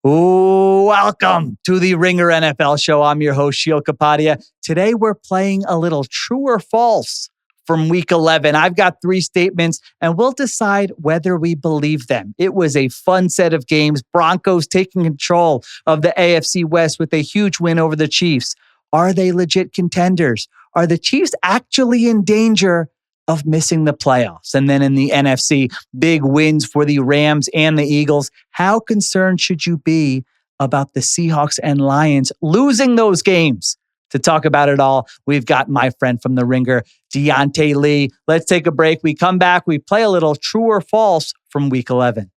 Ooh, welcome to the Ringer NFL show. I'm your host, Sheil Kapadia. Today, we're playing a little true or false from week 11. I've got 3 statements, and we'll decide whether we believe them. It was a fun set of games. Broncos taking control of the AFC West with a huge win over the Chiefs. Are they legit contenders? Are the Chiefs actually in danger of missing the playoffs? And then in the NFC, big wins for the Rams and the Eagles. How concerned should you be about the Seahawks and Lions losing those games? To talk about it all, we've got my friend from the Ringer, Diante Lee. Let's take a break. We come back. We play a little true or false from week 11.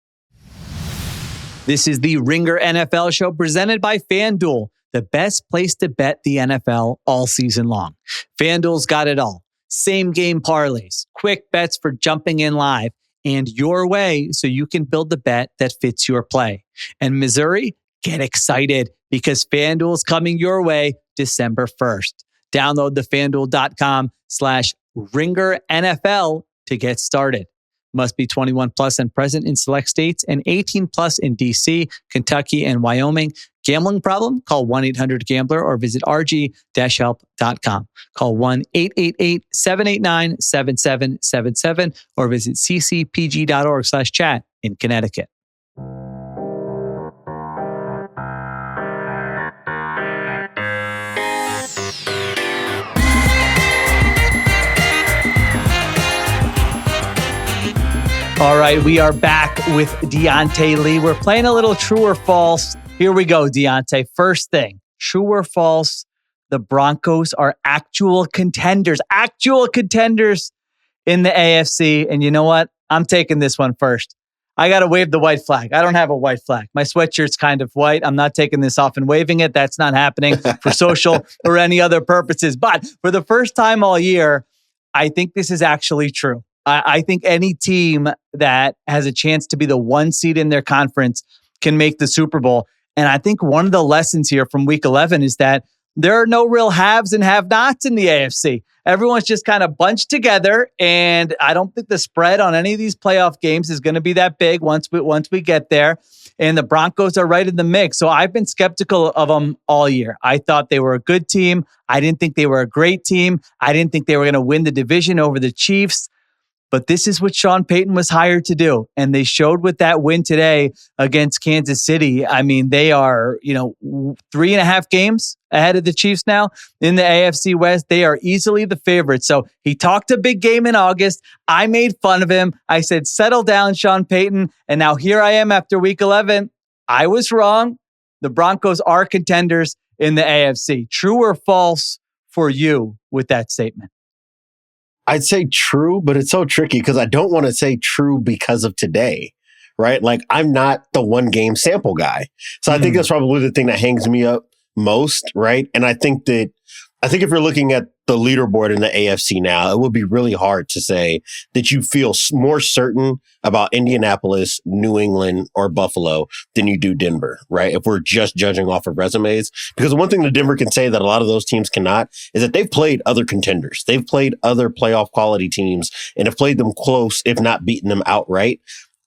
This is the Ringer NFL show presented by FanDuel, the best place to bet the NFL all season long. FanDuel's got it all. Same game parlays, quick bets for jumping in live, and your way so you can build the bet that fits your play. And Missouri, get excited because FanDuel's coming your way December 1st. Download the FanDuel.com/Ringer NFL to get started. Must be 21 plus and present in select states and 18 plus in DC, Kentucky, and Wyoming. Gambling problem? Call 1-800-GAMBLER or visit rg-help.com. Call 1-888-789-7777 or visit ccpg.org/chat in Connecticut. All right, we are back with Diante Lee. We're playing a little true or false. Here we go, Diante. First thing, true or false, the Broncos are actual contenders in the AFC. And you know what? I'm taking this one first. I got to wave the white flag. I don't have a white flag. My sweatshirt's kind of white. I'm not taking this off and waving it. That's not happening for social or any other purposes. But for the first time all year, I think this is actually true. I think any team that has a chance to be the 1 seed in their conference can make the Super Bowl. And I think one of the lessons here from week 11 is that there are no real haves and have-nots in the AFC. Everyone's just kind of bunched together, and I don't think the spread on any of these playoff games is going to be that big once we get there. And the Broncos are right in the mix. So I've been skeptical of them all year. I thought they were a good team. I didn't think they were a great team. I didn't think they were going to win the division over the Chiefs. But this is what Sean Payton was hired to do. And they showed with that win today against Kansas City. I mean, they are, 3.5 games ahead of the Chiefs now in the AFC West. They are easily the favorites. So he talked a big game in August. I made fun of him. I said, settle down, Sean Payton. And now here I am after week 11. I was wrong. The Broncos are contenders in the AFC. True or false for you with that statement? I'd say true, but it's so tricky because I don't want to say true because of today, right? Like, I'm not the 1 game sample guy. So I think that's probably the thing that hangs me up most, right? And I think if you're looking at the leaderboard in the AFC now, it would be really hard to say that you feel more certain about Indianapolis, New England, or Buffalo than you do Denver, right? If we're just judging off of resumes. Because the one thing that Denver can say that a lot of those teams cannot is that they've played other contenders. They've played other playoff quality teams and have played them close, if not beaten them outright.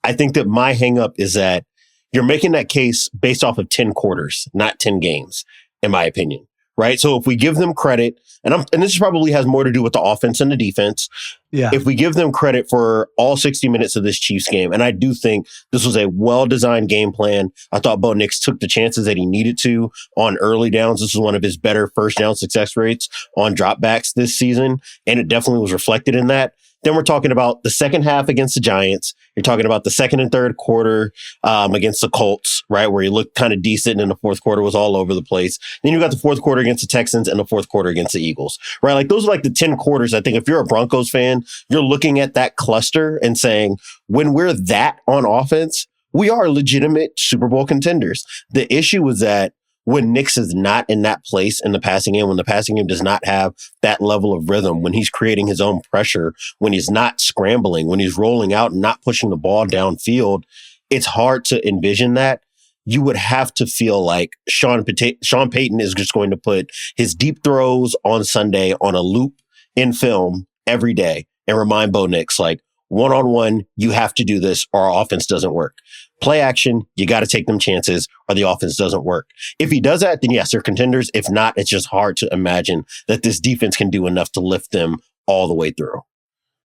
I think that my hang up is that you're making that case based off of 10 quarters, not 10 games, in my opinion. Right. So if we give them credit, and this probably has more to do with the offense and the defense. Yeah. If we give them credit for all 60 minutes of this Chiefs game, and I do think this was a well-designed game plan. I thought Bo Nix took the chances that he needed to on early downs. This was one of his better first down success rates on dropbacks this season. And it definitely was reflected in that. Then we're talking about the second half against the Giants. You're talking about the second and third quarter against the Colts, right, where he looked kind of decent and the fourth quarter was all over the place. Then you got the fourth quarter against the Texans and the fourth quarter against the Eagles, right? Like, those are like the 10 quarters. I think if you're a Broncos fan, you're looking at that cluster and saying, when we're that on offense, we are legitimate Super Bowl contenders. The issue was that when Nix is not in that place in the passing game, when the passing game does not have that level of rhythm, when he's creating his own pressure, when he's not scrambling, when he's rolling out and not pushing the ball downfield, it's hard to envision that. You would have to feel like Sean Payton is just going to put his deep throws on Sunday on a loop in film every day and remind Bo Nix, like, one-on-one, you have to do this or our offense doesn't work. play action, you got to take them chances or the offense doesn't work. If he does that, then yes, they're contenders. If not, it's just hard to imagine that this defense can do enough to lift them all the way through.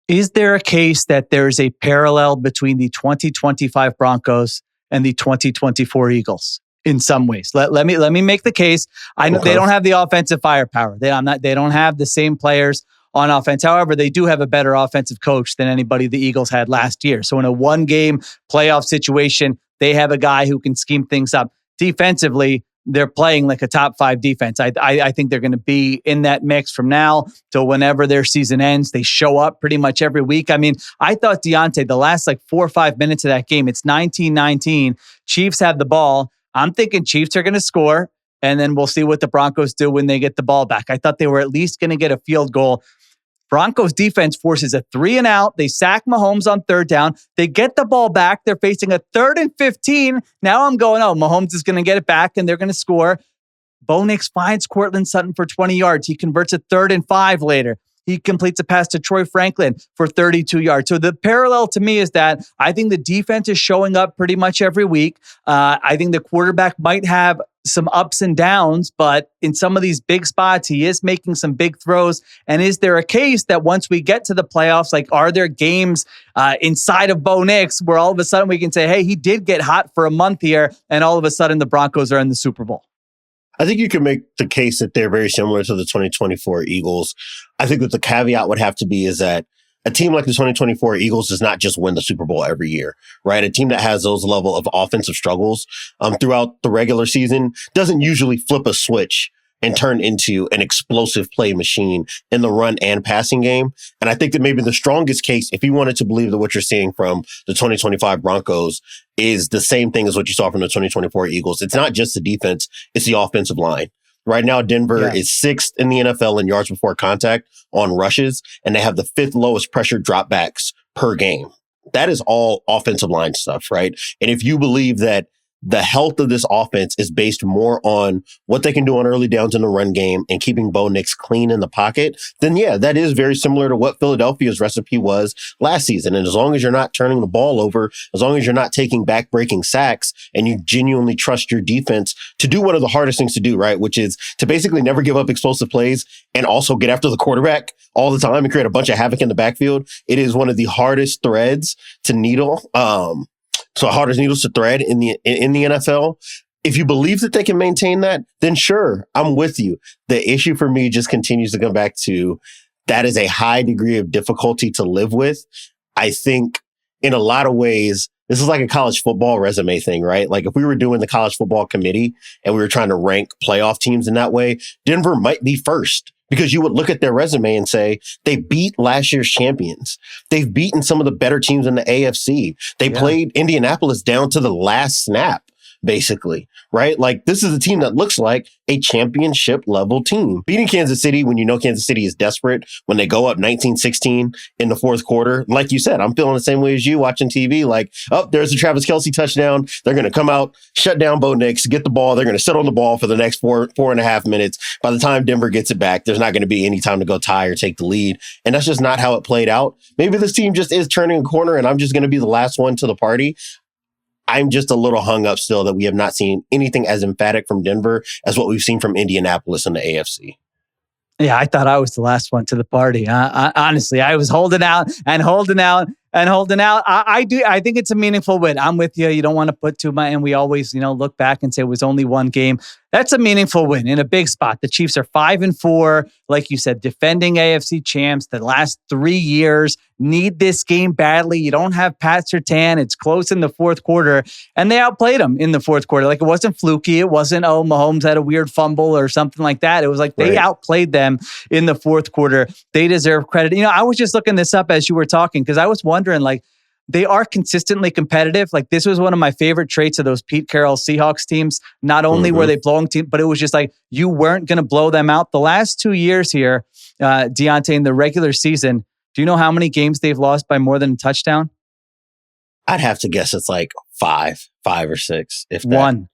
Is there a case that there's a parallel between the 2025 Broncos and the 2024 Eagles in some ways? Let me make the case. I know they don't have the offensive firepower. They don't have the same players on offense. However, they do have a better offensive coach than anybody the Eagles had last year. So in a one-game playoff situation, they have a guy who can scheme things up. Defensively, they're playing like a top 5 defense. I think they're going to be in that mix from now till whenever their season ends. They show up pretty much every week. I mean, I thought Diante, the last like 4 or 5 minutes of that game, it's 19-19. Chiefs have the ball. I'm thinking Chiefs are going to score, and then we'll see what the Broncos do when they get the ball back. I thought they were at least going to get a field goal. Broncos defense forces a 3 and out. They sack Mahomes on 3rd down. They get the ball back. They're facing a 3rd and 15. Now I'm going, Mahomes is going to get it back and they're going to score. Bo Nix finds Courtland Sutton for 20 yards. He converts a 3rd and 5 later. He completes a pass to Troy Franklin for 32 yards. So the parallel to me is that I think the defense is showing up pretty much every week. I think the quarterback might have some ups and downs, but in some of these big spots, he is making some big throws. And is there a case that once we get to the playoffs, like are there games inside of Bo Nix where all of a sudden we can say, hey, he did get hot for a month here, and all of a sudden the Broncos are in the Super Bowl? I think you can make the case that they're very similar to the 2024 Eagles. I think that the caveat would have to be is that a team like the 2024 Eagles does not just win the Super Bowl every year, right? A team that has those level of offensive struggles throughout the regular season doesn't usually flip a switch and turn into an explosive play machine in the run and passing game. And I think that maybe the strongest case, if you wanted to believe that what you're seeing from the 2025 Broncos is the same thing as what you saw from the 2024 Eagles, it's not just the defense, it's the offensive line. Right now, Denver is 6th in the NFL in yards before contact on rushes, and they have the 5th lowest pressure dropbacks per game. That is all offensive line stuff, right? And if you believe that the health of this offense is based more on what they can do on early downs in the run game and keeping Bo Nix clean in the pocket, then yeah, that is very similar to what Philadelphia's recipe was last season. And as long as you're not turning the ball over, as long as you're not taking back-breaking sacks, and you genuinely trust your defense to do one of the hardest things to do, right? Which is to basically never give up explosive plays and also get after the quarterback all the time and create a bunch of havoc in the backfield. It is one of the hardest threads to needle. So hardest needles to thread in the NFL. If you believe that they can maintain that, then sure, I'm with you. The issue for me just continues to come back to that is a high degree of difficulty to live with. I think in a lot of ways, this is like a college football resume thing, right? Like if we were doing the college football committee and we were trying to rank playoff teams in that way, Denver might be first. Because you would look at their resume and say, they beat last year's champions. They've beaten some of the better teams in the AFC. They played Indianapolis down to the last snap, basically, right? Like this is a team that looks like a championship level team. Beating Kansas City when you know Kansas City is desperate, when they go up 19-16 in the 4th quarter. Like you said, I'm feeling the same way as you watching TV. Like, there's a Travis Kelce touchdown. They're going to come out, shut down Bo Nix, get the ball. They're going to sit on the ball for the next four and a half minutes. By the time Denver gets it back, there's not going to be any time to go tie or take the lead. And that's just not how it played out. Maybe this team just is turning a corner and I'm just going to be the last one to the party. I'm just a little hung up still that we have not seen anything as emphatic from Denver as what we've seen from Indianapolis in the AFC. Yeah, I thought I was the last one to the party. Honestly, I was holding out and holding out and holding out. I think it's a meaningful win. I'm with you. You don't want to put too much, and we always, look back and say it was only one game. That's a meaningful win in a big spot. The Chiefs are 5-4, like you said, defending AFC champs the last 3 years. Need this game badly. You don't have Pat Surtain. It's close in the 4th quarter, and they outplayed them in the 4th quarter. Like it wasn't fluky. It wasn't, Mahomes had a weird fumble or something like that. It was like they outplayed them in the 4th quarter. They deserve credit. I was just looking this up as you were talking because I was wondering, like, they are consistently competitive. Like this was one of my favorite traits of those Pete Carroll Seahawks teams. Not only were they blowing teams, but it was just like you weren't going to blow them out. The last 2 years here, Diante, in the regular season, do you know how many games they've lost by more than a touchdown? I'd have to guess it's like five or six. If that.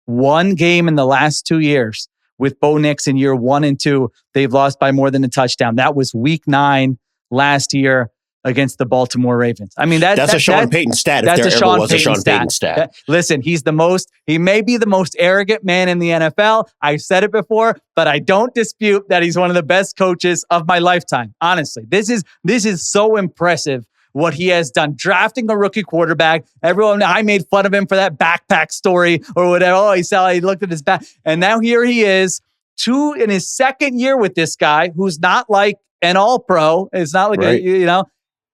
One game in the last 2 years with Bo Nix in year 1 and 2, they've lost by more than a touchdown. That was week 9 last year. against the Baltimore Ravens. I mean, that's a Sean Payton stat. If there ever was a Sean Payton stat. Listen, he may be the most arrogant man in the NFL. I've said it before, but I don't dispute that he's one of the best coaches of my lifetime. Honestly, this is so impressive what he has done. Drafting a rookie quarterback. I made fun of him for that backpack story or whatever. Oh, he looked at his back. And now here he is, in his second year with this guy who's not like an all-pro. It's not like,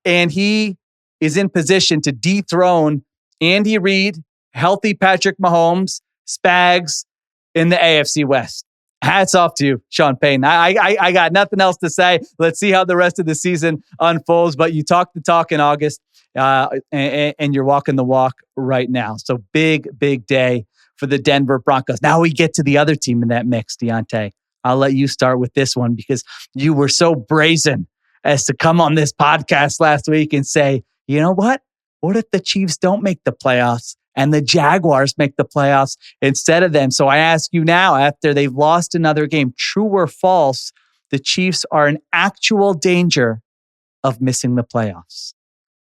and he is in position to dethrone Andy Reid, healthy Patrick Mahomes, Spags in the AFC West. Hats off to you, Sean Payton. I got nothing else to say. Let's see how the rest of the season unfolds. But you talked the talk in August, and you're walking the walk right now. So big day for the Denver Broncos. Now we get to the other team in that mix, Diante. I'll let you start with this one because you were so brazen as to come on this podcast last week and say, you know what? What if the Chiefs don't make the playoffs and the Jaguars make the playoffs instead of them? So I ask you now, after they've lost another game, true or false, the Chiefs are in actual danger of missing the playoffs?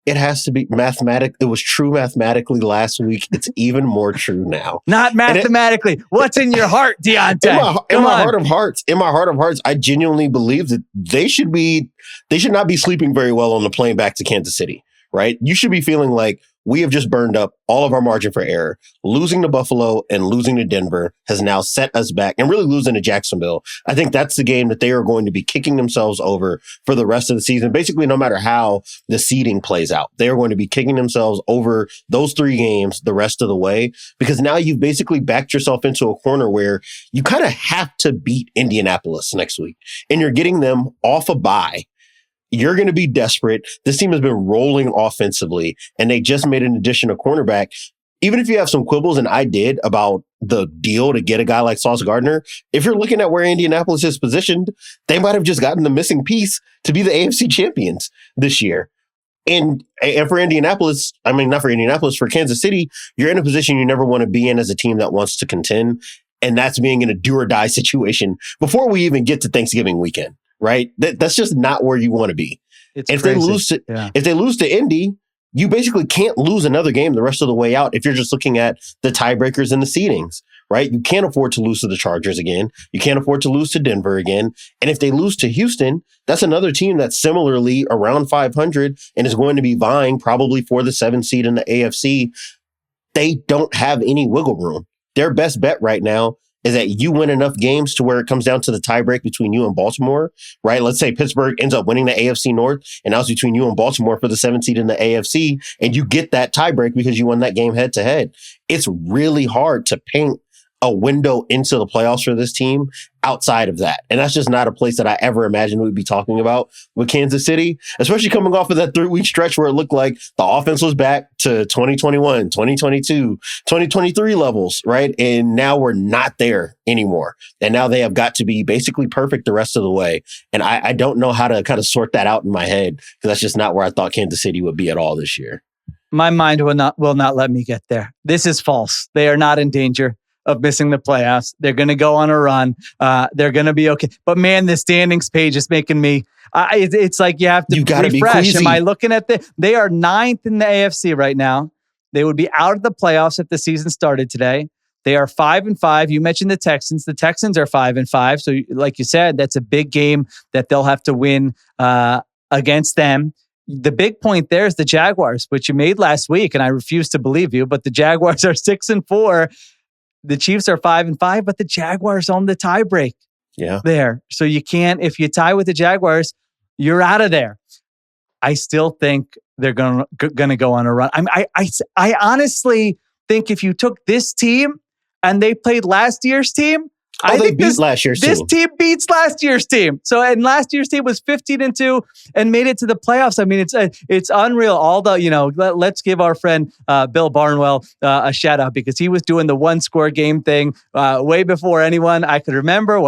It has to be mathematic. It was true mathematically last week. It's even more true now. Not mathematically. What's in your heart, Diante? In my heart of hearts, I genuinely believe that they should not be sleeping very well on the plane back to Kansas City, right? You should be feeling like we have just burned up all of our margin for error. Losing to Buffalo and losing to Denver has now set us back, and really losing to Jacksonville. I think that's the game that they are going to be kicking themselves over for the rest of the season. Basically, no matter how the seeding plays out, they are going to be kicking themselves over those 3 games the rest of the way, because now you've basically backed yourself into a corner where you kind of have to beat Indianapolis next week, and you're getting them off a bye. You're going to be desperate. This team has been rolling offensively, and they just made an addition of cornerback. Even if you have some quibbles, and I did, about the deal to get a guy like Sauce Gardner, if you're looking at where Indianapolis is positioned, they might have just gotten the missing piece to be the AFC champions this year. And for Indianapolis, I mean, not for Indianapolis, for Kansas City, you're in a position you never want to be in as a team that wants to contend. And that's being in a do or die situation before we even get to Thanksgiving weekend. Right? That's just not where you want to be. If they lose to Indy, you basically can't lose another game the rest of the way out if you're just looking at the tiebreakers and the seedings, right? You can't afford to lose to the Chargers again. You can't afford to lose to Denver again. And if they lose to Houston, that's another team that's similarly around 500 and is going to be vying probably for the 7th seed in the AFC. They don't have any wiggle room. Their best bet right now is that you win enough games to where it comes down to the tiebreak between you and Baltimore, right? Let's say Pittsburgh ends up winning the AFC North, and now it's between you and Baltimore for the 7th seed in the AFC, and you get that tiebreak because you won that game head to head. It's really hard to paint a window into the playoffs for this team outside of that. And that's just not a place that I ever imagined we'd be talking about with Kansas City, especially coming off of that 3-week stretch where it looked like the offense was back to 2021, 2022, 2023 levels, right? And now we're not there anymore. And now they have got to be basically perfect the rest of the way. And I don't know how to kind of sort that out in my head, because that's just not where I thought Kansas City would be at all this year. My mind will not let me get there. This is false. They are not in danger of missing the playoffs. They're going to go on a run. They're going to be okay. But man, the standings page is making me, it's like you have to refresh. Am I looking at they are 9th in the AFC right now. They would be out of the playoffs if the season started today. They are 5-5. You mentioned the Texans. The Texans are 5-5. So like you said, that's a big game that they'll have to win against them. The big point there is the Jaguars, which you made last week, and I refuse to believe you, but the Jaguars are 6-4. The Chiefs are 5-5, but the Jaguars own the tiebreak there. So you can't, if you tie with the Jaguars, you're out of there. I still think they're going to go on a run. I honestly think if you took this team and they played last year's team, I think last year's this team beats last year's team. So, and last year's team was 15-2 and made it to the playoffs. I mean, it's unreal. All the, let's give our friend Bill Barnwell a shout out, because he was doing the 1-score game thing way before anyone I could remember.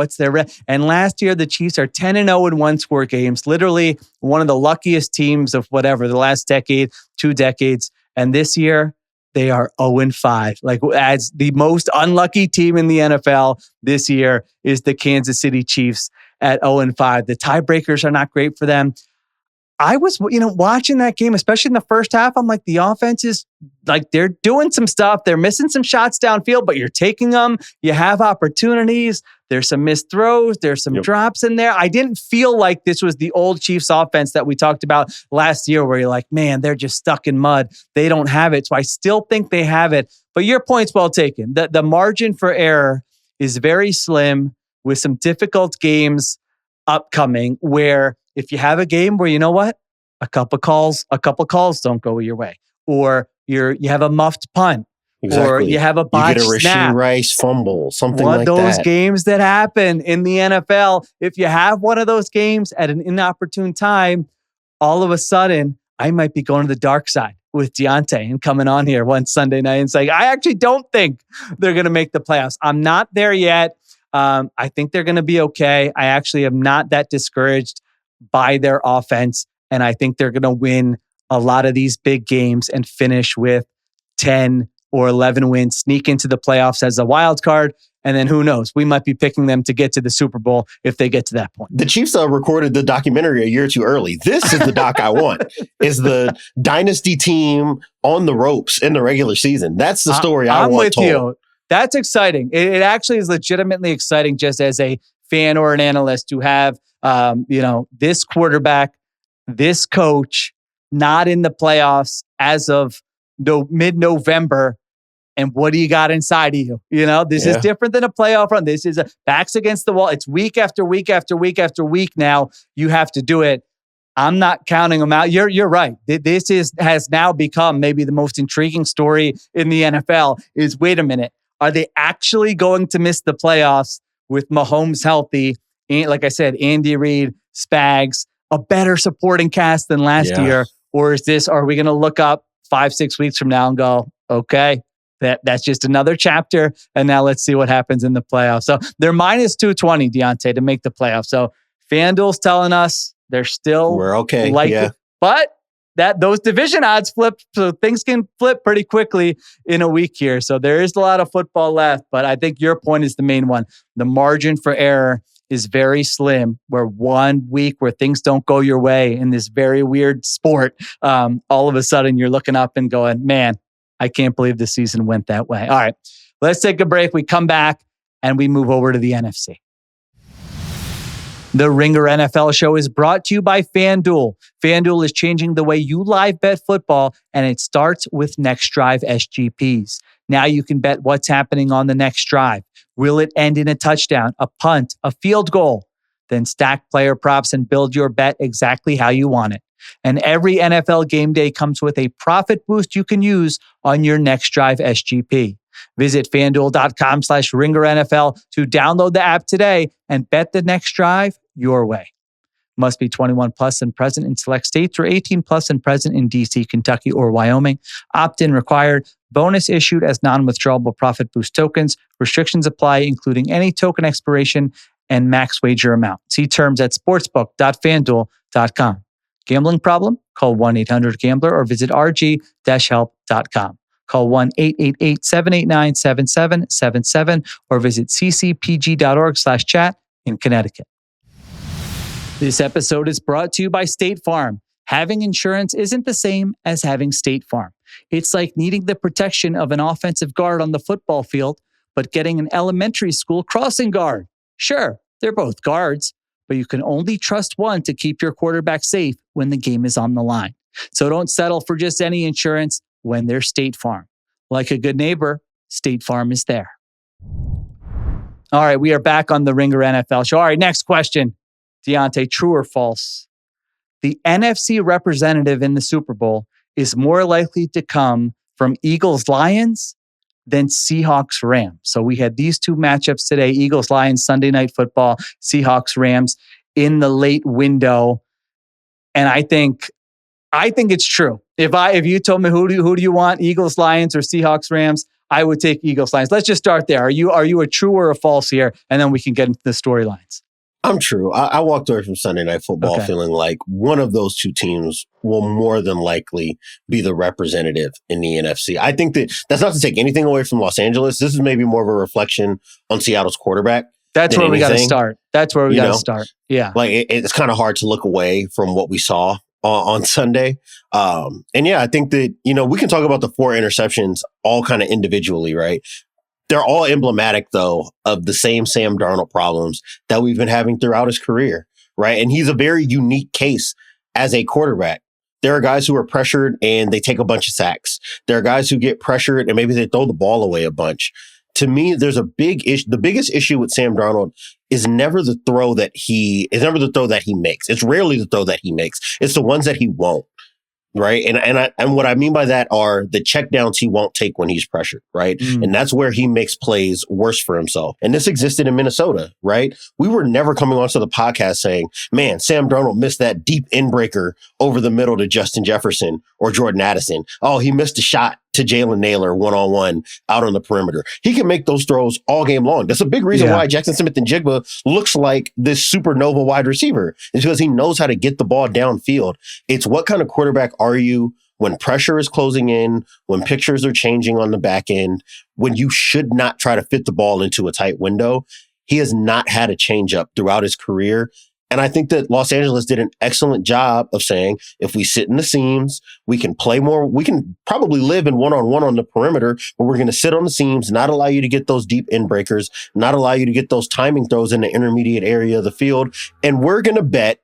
And last year the Chiefs are 10-0 in 1-score games. Literally one of the luckiest teams of the last decade, 2 decades. And this year, they are 0-5. Like, as the most unlucky team in the NFL this year is the Kansas City Chiefs at 0-5. The tiebreakers are not great for them. I was, watching that game, especially in the first half. I'm like, the offense is like, they're doing some stuff. They're missing some shots downfield, but you're taking them. You have opportunities. There's some missed throws. There's some drops in there. I didn't feel like this was the old Chiefs offense that we talked about last year, where you're like, man, they're just stuck in mud. They don't have it. So I still think they have it. But your point's well taken. The margin for error is very slim with some difficult games upcoming, where if you have a game where, you know what, a couple calls don't go your way, or you have a muffed punt, or you have a botched snap, you get a Rasheed Rice fumble, something like that. One of those games that happen in the NFL. If you have one of those games at an inopportune time, all of a sudden, I might be going to the dark side with Diante and coming on here one Sunday night and saying, I actually don't think they're going to make the playoffs. I'm not there yet. I think they're going to be okay. I actually am not that discouraged by their offense. And I think they're going to win a lot of these big games and finish with 10 or 11 wins, sneak into the playoffs as a wild card. And then who knows? We might be picking them to get to the Super Bowl if they get to that point. The Chiefs recorded the documentary a year too early. This is the doc I want. Is the dynasty team on the ropes in the regular season. That's the story I want told. I'm with you. That's exciting. It actually is legitimately exciting, just as a fan or an analyst, to have this quarterback, this coach, not in the playoffs as of mid-November. And what do you got inside of you? This is different than a playoff run. This is a backs against the wall. It's week after week after week after week now. You have to do it. I'm not counting them out. You're right. This has now become maybe the most intriguing story in the NFL is, wait a minute, are they actually going to miss the playoffs with Mahomes healthy? And like I said, Andy Reid, Spags, a better supporting cast than last year? Or are we going to look up 5-6 weeks from now and go, okay, that's just another chapter. And now let's see what happens in the playoffs. So they're minus 220, Diante, to make the playoffs. So FanDuel's telling us we're okay. But those division odds flip, so things can flip pretty quickly in a week here. So there is a lot of football left, but I think your point is the main one. The margin for error is very slim, where 1 week where things don't go your way in this very weird sport, all of a sudden you're looking up and going, man, I can't believe the season went that way. All right, let's take a break. We come back and we move over to the NFC. The Ringer NFL show is brought to you by FanDuel. FanDuel is changing the way you live bet football, and it starts with Next Drive SGPs. Now you can bet what's happening on the next drive. Will it end in a touchdown, a punt, a field goal? Then stack player props and build your bet exactly how you want it. And every NFL game day comes with a profit boost you can use on your Next Drive SGP. Visit FanDuel.com/RingerNFL to download the app today and bet the next drive your way. Must be 21 plus and present in select states, or 18 plus and present in DC, Kentucky, or Wyoming. Opt-in required. Bonus issued as non-withdrawable profit boost tokens. Restrictions apply, including any token expiration and max wager amount. See terms at sportsbook.fanduel.com. Gambling problem? Call 1-800-GAMBLER or visit rg-help.com. Call 1-888-789-7777 or visit ccpg.org/chat in Connecticut. This episode is brought to you by State Farm. Having insurance isn't the same as having State Farm. It's like needing the protection of an offensive guard on the football field, but getting an elementary school crossing guard. Sure, they're both guards, but you can only trust one to keep your quarterback safe when the game is on the line. So don't settle for just any insurance when there's State Farm. Like a good neighbor, State Farm is there. All right, we are back on the Ringer NFL show. All right, next question. Diante, true or false? The NFC representative in the Super Bowl is more likely to come from Eagles-Lions than Seahawks-Rams. So we had these two matchups today, Eagles-Lions, Sunday Night Football, Seahawks-Rams in the late window. And I think it's true. If you told me who do you want, Eagles-Lions or Seahawks-Rams, I would take Eagles-Lions. Let's just start there. Are you a true or a false here? And then we can get into the storylines. I'm true. I walked away from Sunday Night Football feeling like one of those two teams will more than likely be the representative in the NFC. I think that's not to take anything away from Los Angeles. This is maybe more of a reflection on Seattle's quarterback. That's where we got to start. Yeah. Like it's kind of hard to look away from what we saw on Sunday. And yeah, I think that, we can talk about the 4 interceptions all kind of individually, right? They're all emblematic, though, of the same Sam Darnold problems that we've been having throughout his career, right? And he's a very unique case as a quarterback. There are guys who are pressured and they take a bunch of sacks. There are guys who get pressured and maybe they throw the ball away a bunch. To me, there's a big issue. The biggest issue with Sam Darnold is never the throw that he makes. It's rarely the throw that he makes. It's the ones that he won't. Right. And what I mean by that are the checkdowns he won't take when he's pressured. Right. And that's where he makes plays worse for himself. And this existed in Minnesota. Right. We were never coming onto the podcast saying, man, Sam Darnold missed that deep end breaker over the middle to Justin Jefferson or Jordan Addison. Oh, he missed a shot to Jalen Naylor one-on-one out on the perimeter. He can make those throws all game long. That's a big reason why Jackson Smith-Njigba looks like this supernova wide receiver. It's because he knows how to get the ball downfield. It's what kind of quarterback are you when pressure is closing in, when pictures are changing on the back end, when you should not try to fit the ball into a tight window. He has not had a changeup throughout his career. And I think that Los Angeles did an excellent job of saying, if we sit in the seams, we can play more. We can probably live in one-on-one on the perimeter, but we're going to sit on the seams, not allow you to get those deep end breakers, not allow you to get those timing throws in the intermediate area of the field. And we're going to bet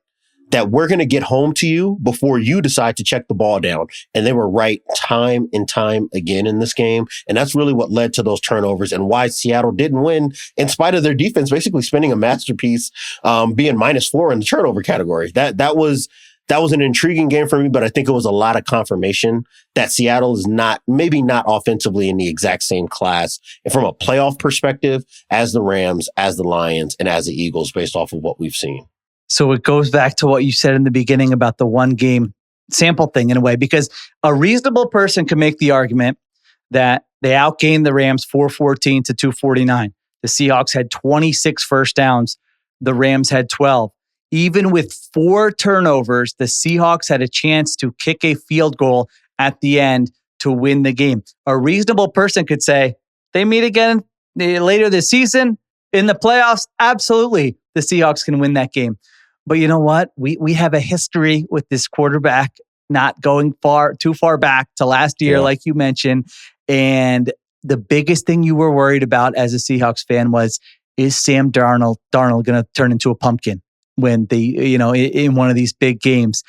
that we're going to get home to you before you decide to check the ball down. And they were right time and time again in this game. And that's really what led to those turnovers and why Seattle didn't win in spite of their defense basically spending a masterpiece, being -4 in the turnover category. That was an intriguing game for me, but I think it was a lot of confirmation that Seattle is maybe not offensively in the exact same class and from a playoff perspective as the Rams, as the Lions, and as the Eagles based off of what we've seen. So it goes back to what you said in the beginning about the one game sample thing in a way, because a reasonable person can make the argument that they outgained the Rams 414 to 249. The Seahawks had 26 first downs. The Rams had 12. Even with 4 turnovers, the Seahawks had a chance to kick a field goal at the end to win the game. A reasonable person could say, they meet again later this season in the playoffs. Absolutely, the Seahawks can win that game. But you know what? We have a history with this quarterback not going too far back to last year, like you mentioned. And the biggest thing you were worried about as a Seahawks fan was, is Sam Darnold going to turn into a pumpkin when in one of these big games?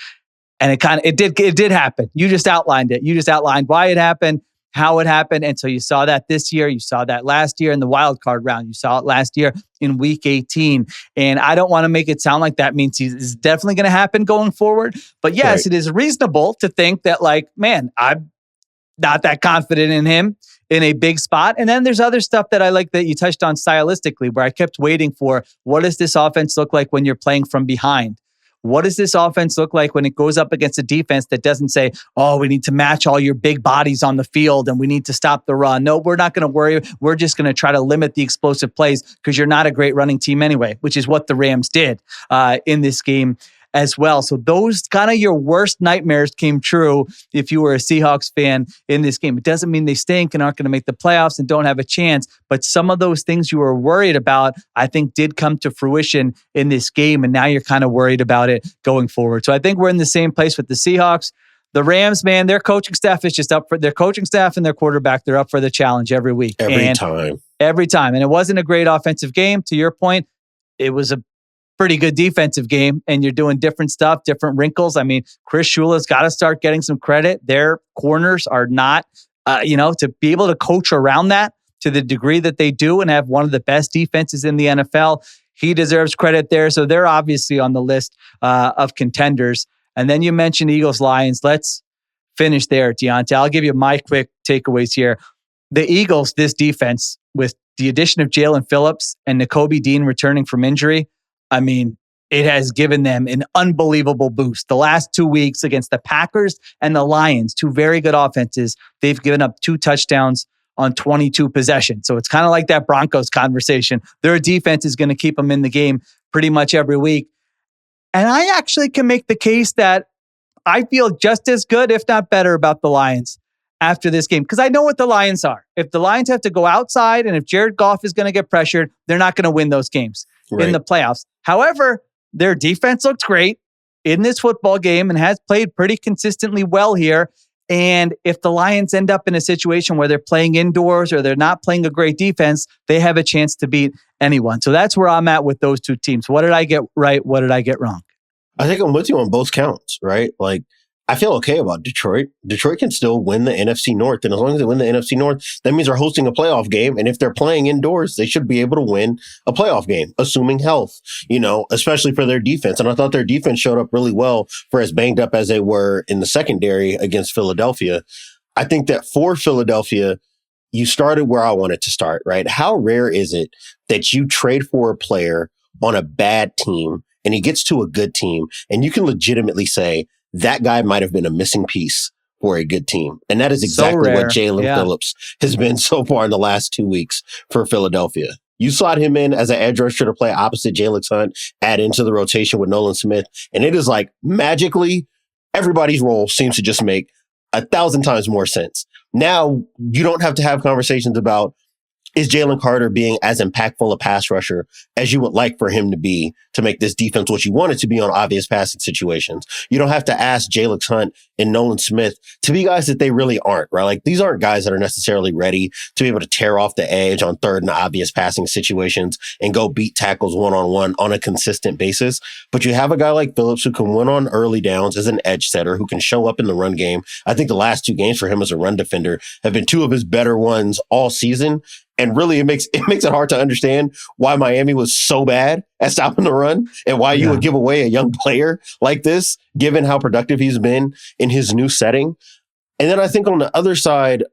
And it did happen. You just outlined it. You just outlined why it happened, how it happened. And so you saw that this year, you saw that last year in the wild card round, you saw it last year in week 18. And I don't want to make it sound like that means it's definitely going to happen going forward. But yes, It is reasonable to think that, like, man, I'm not that confident in him in a big spot. And then there's other stuff that I like that you touched on stylistically, where I kept waiting for, what does this offense look like when you're playing from behind? What does this offense look like when it goes up against a defense that doesn't say, oh, we need to match all your big bodies on the field and we need to stop the run? No, we're not going to worry. We're just going to try to limit the explosive plays because you're not a great running team anyway, which is what the Rams did in this game as well. So those kind of your worst nightmares came true if you were a Seahawks fan in this game. It doesn't mean they stink and aren't going to make the playoffs and don't have a chance, but some of those things you were worried about, I think, did come to fruition in this game, and now you're kind of worried about it going forward. So I think we're in the same place with the Seahawks. The Rams, man, their coaching staff is just up for their coaching staff and their quarterback. They're up for the challenge every week. Every time. And it wasn't a great offensive game. To your point, it was a pretty good defensive game, and you're doing different stuff, different wrinkles. I mean, Chris Shula's got to start getting some credit. Their corners are not, to be able to coach around that to the degree that they do and have one of the best defenses in the NFL. He deserves credit there. So they're obviously on the list of contenders. And then you mentioned Eagles-Lions. Let's finish there, Diante. I'll give you my quick takeaways here. The Eagles, this defense, with the addition of Jalen Phillips and Nakobe Dean returning from injury, I mean, it has given them an unbelievable boost. The last 2 weeks against the Packers and the Lions, 2 very good offenses, they've given up 2 touchdowns on 22 possessions. So it's kind of like that Broncos conversation. Their defense is going to keep them in the game pretty much every week. And I actually can make the case that I feel just as good, if not better, about the Lions after this game, because I know what the Lions are. If the Lions have to go outside and if Jared Goff is going to get pressured, they're not going to win those games in the playoffs. However, their defense looks great. in this football game and has played pretty consistently well here. And if the Lions end up in a situation where they're playing indoors or they're not playing a great defense, they have a chance to beat anyone. So that's where I'm at with those two teams. What did I get right? What did I get wrong? I think I'm with you on both counts, right? Like, I feel okay about Detroit. Detroit can still win the NFC North. And as long as they win the NFC North, that means they're hosting a playoff game. And if they're playing indoors, they should be able to win a playoff game, assuming health, especially for their defense. And I thought their defense showed up really well for as banged up as they were in the secondary against Philadelphia. I think that for Philadelphia, you started where I wanted to start, right? How rare is it that you trade for a player on a bad team and he gets to a good team and you can legitimately say, that guy might have been a missing piece for a good team. And that is exactly what Jalen Phillips has been so far in the last 2 weeks for Philadelphia. You slot him in as an edge rusher to play opposite Jalen Hunt, add into the rotation with Nolan Smith. And it is like magically everybody's role seems to just make 1,000 times more sense. Now you don't have to have conversations about, is Jalen Carter being as impactful a pass rusher as you would like for him to be to make this defense what you want it to be on obvious passing situations? You don't have to ask Jalen Hunt and Nolan Smith to be guys that they really aren't, right? Like, these aren't guys that are necessarily ready to be able to tear off the edge on third and obvious passing situations and go beat tackles one-on-one on a consistent basis. But you have a guy like Phillips who can win on early downs as an edge setter, who can show up in the run game. I think the last 2 games for him as a run defender have been 2 of his better ones all season. And really, it makes it hard to understand why Miami was so bad at stopping the run and why you would give away a young player like this, given how productive he's been in his new setting. And then I think on the other side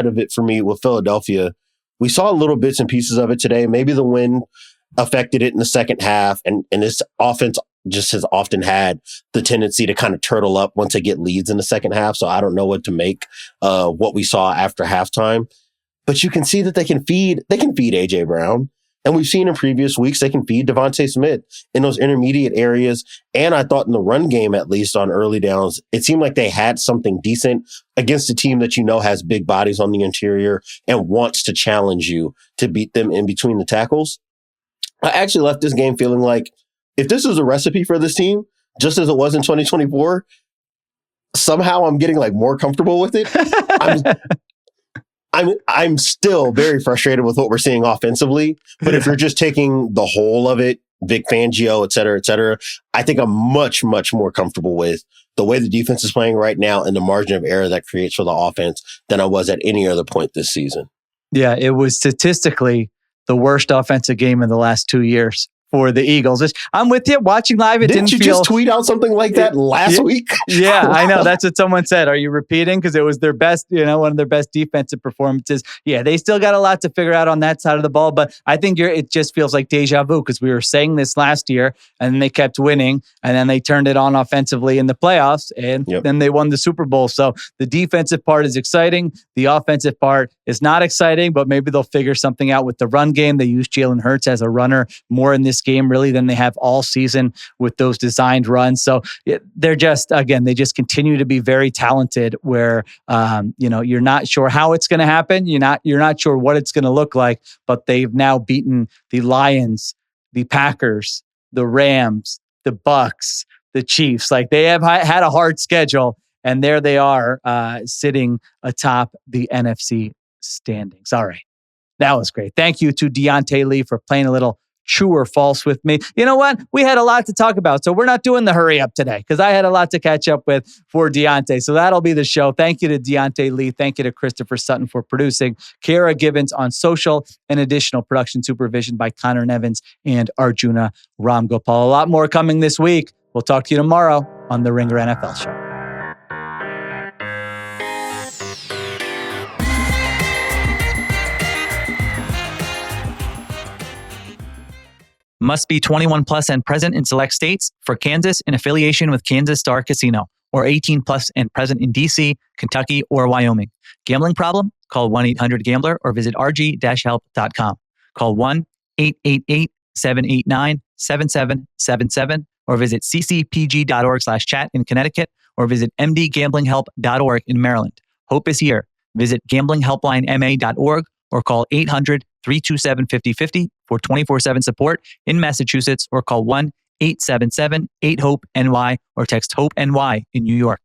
of it for me with Philadelphia, we saw little bits and pieces of it today. Maybe the wind affected it in the second half, and this offense just has often had the tendency to kind of turtle up once they get leads in the second half. So I don't know what to make of what we saw after halftime. But you can see that they can feed AJ Brown. And we've seen in previous weeks, they can feed Devontae Smith in those intermediate areas. And I thought in the run game, at least on early downs, it seemed like they had something decent against a team that has big bodies on the interior and wants to challenge you to beat them in between the tackles. I actually left this game feeling like, if this is a recipe for this team, just as it was in 2024, somehow I'm getting like more comfortable with it. I'm still very frustrated with what we're seeing offensively, but if you're just taking the whole of it, Vic Fangio, et cetera, I think I'm much, much more comfortable with the way the defense is playing right now and the margin of error that creates for the offense than I was at any other point this season. Yeah, it was statistically the worst offensive game in the last 2 years for the Eagles. I'm with you. Watching live, it didn't feel... Didn't you just tweet out something like that last week? Yeah, I know. That's what someone said. Are you repeating? Because it was their best, one of their best defensive performances. Yeah, they still got a lot to figure out on that side of the ball, but I think it just feels like deja vu, because we were saying this last year and then they kept winning and then they turned it on offensively in the playoffs and then they won the Super Bowl. So the defensive part is exciting. The offensive part is not exciting, but maybe they'll figure something out with the run game. They use Jalen Hurts as a runner more in this game really than they have all season with those designed runs. So they're just, again, they just continue to be very talented where, you're not sure how it's going to happen. You're not sure what it's going to look like, but they've now beaten the Lions, the Packers, the Rams, the Bucks, the Chiefs. Like, they have had a hard schedule, and there they are sitting atop the NFC standings. All right. That was great. Thank you to Diante Lee for playing a little true or false with me. You know what? We had a lot to talk about, so we're not doing the hurry up today because I had a lot to catch up with for Diante. So that'll be the show. Thank you to Diante Lee. Thank you to Christopher Sutton for producing. Kiera Gibbons on social, and additional production supervision by Conor Nevins and Arjuna Ramgopowell. A lot more coming this week. We'll talk to you tomorrow on the Ringer NFL Show. Must be 21 plus and present in select states. For Kansas, in affiliation with Kansas Star Casino, or 18 plus and present in DC, Kentucky, or Wyoming. Gambling problem? Call 1-800-GAMBLER or visit rg-help.com. Call 1-888-789-7777 or visit ccpg.org/chat in Connecticut or visit mdgamblinghelp.org in Maryland. Hope is here. Visit gamblinghelplinema.org or call 800-327-5050 for 24/7 support in Massachusetts, or call 877-8-HOPE-NY or text HOPE-NY in New York.